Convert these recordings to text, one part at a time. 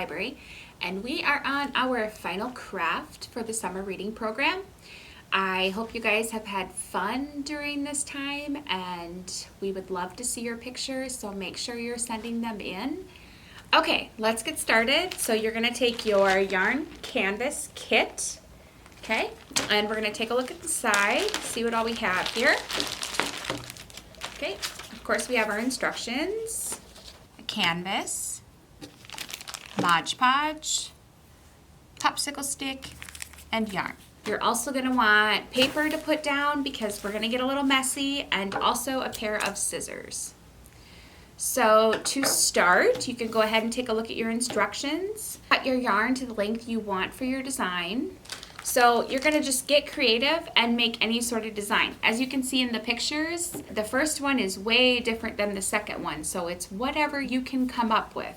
Library, and we are on our final craft for the summer reading program. I hope you guys have had fun during this time, and we would love to see your pictures, so make sure you're sending them in. Okay, let's get started. So you're going to take your yarn canvas kit, okay, and we're going to take a look at the side, see what all we have here. Okay, of course we have our instructions, a canvas, Modge Podge, popsicle stick, and yarn. You're also going to want paper to put down because we're going to get a little messy, and also a pair of scissors. So to start, you can go ahead and take a look at your instructions. Cut your yarn to the length you want for your design. So you're going to just get creative and make any sort of design. As you can see in the pictures, the first one is way different than the second one, so it's whatever you can come up with.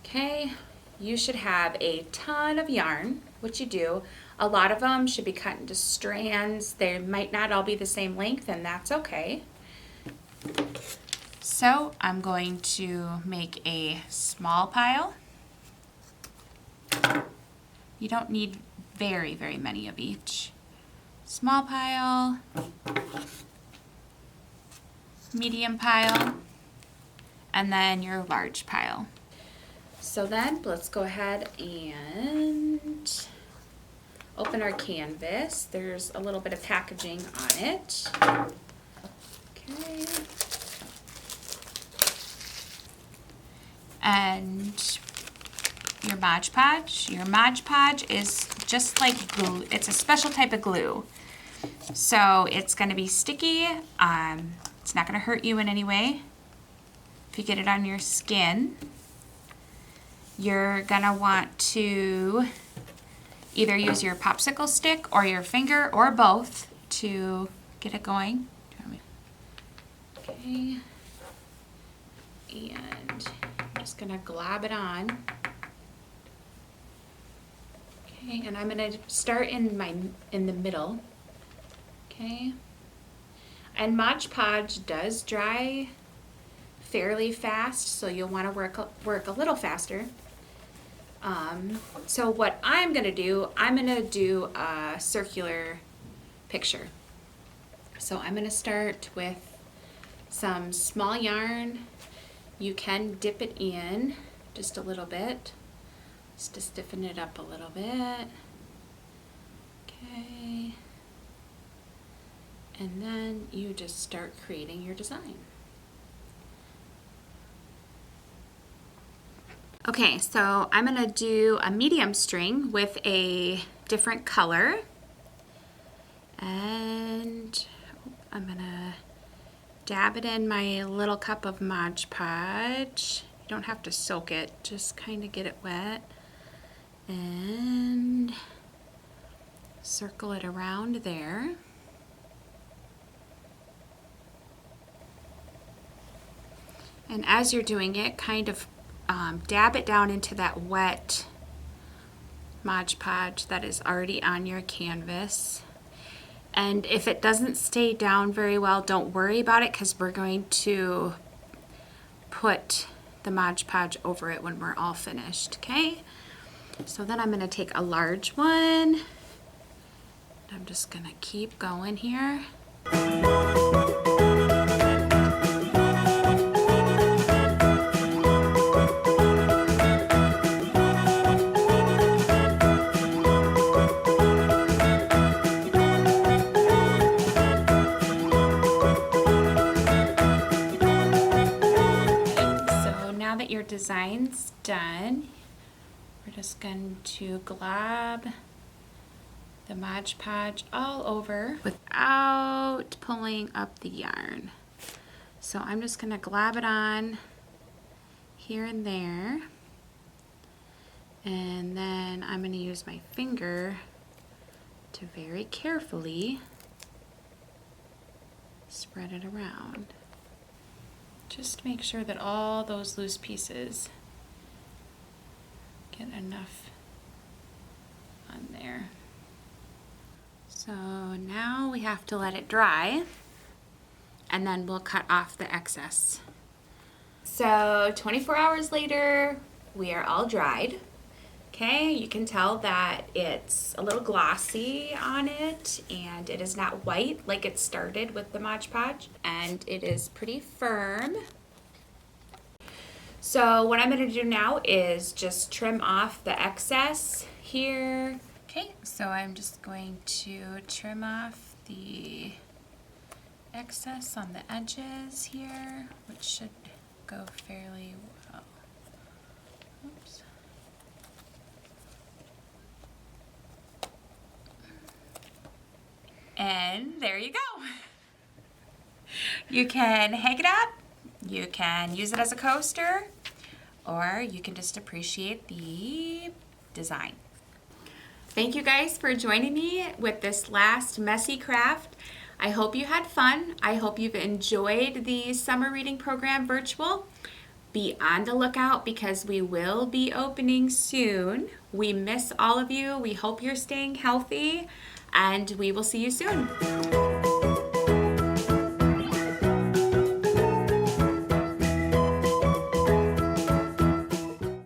Okay, you should have a ton of yarn, which you do. A lot of them should be cut into strands. They might not all be the same length, and that's okay. So I'm going to make a small pile. You don't need very many of each. Small pile, medium pile, and then your large pile. So then let's go ahead and open our canvas. There's a little bit of packaging on it. Okay. And your Modge Podge. Your Modge Podge is just like glue. It's a special type of glue. So it's going to be sticky. It's not going to hurt you in any way. If you get it on your skin, you're going to want to either use your popsicle stick or your finger or both to get it going. Okay. And I'm just going to glob it on. Okay, and I'm going to start in the middle. Okay. And Modge Podge does dry fairly fast, so you'll want to work a little faster. So what I'm going to do a circular picture. So I'm going to start with some small yarn. You can dip it in just a little bit, just to stiffen it up a little bit. Okay. And then you just start creating your design. Okay, so I'm going to do a medium string with a different color. And I'm going to dab it in my little cup of Modge Podge. You don't have to soak it, just kind of get it wet. And circle it around there. And as you're doing it, kind of dab it down into that wet Modge Podge that is already on your canvas. And if it doesn't stay down very well, don't worry about it, because we're going to put the Modge Podge over it when we're all finished, okay? So then I'm going to take a large one. I'm just going to keep going here. Your design's done. We're just going to glob the Modge Podge all over without pulling up the yarn. So I'm just going to glob it on here and there, and then I'm going to use my finger to very carefully spread it around. Just make sure that all those loose pieces get enough on there. So now we have to let it dry, and then we'll cut off the excess. So 24 hours later, we are all dried. Okay, you can tell that it's a little glossy on it and it is not white like it started with the Modge Podge, and it is pretty firm. So what I'm going to do now is just trim off the excess here. Okay, so I'm just going to trim off the excess on the edges here, which should go fairly well. Oops. And there you go. You can hang it up, you can use it as a coaster, or you can just appreciate the design. Thank you guys for joining me with this last messy craft. I hope you had fun. I hope you've enjoyed the summer reading program virtual. Be on the lookout because we will be opening soon. We miss all of you. We hope you're staying healthy, and we will see you soon.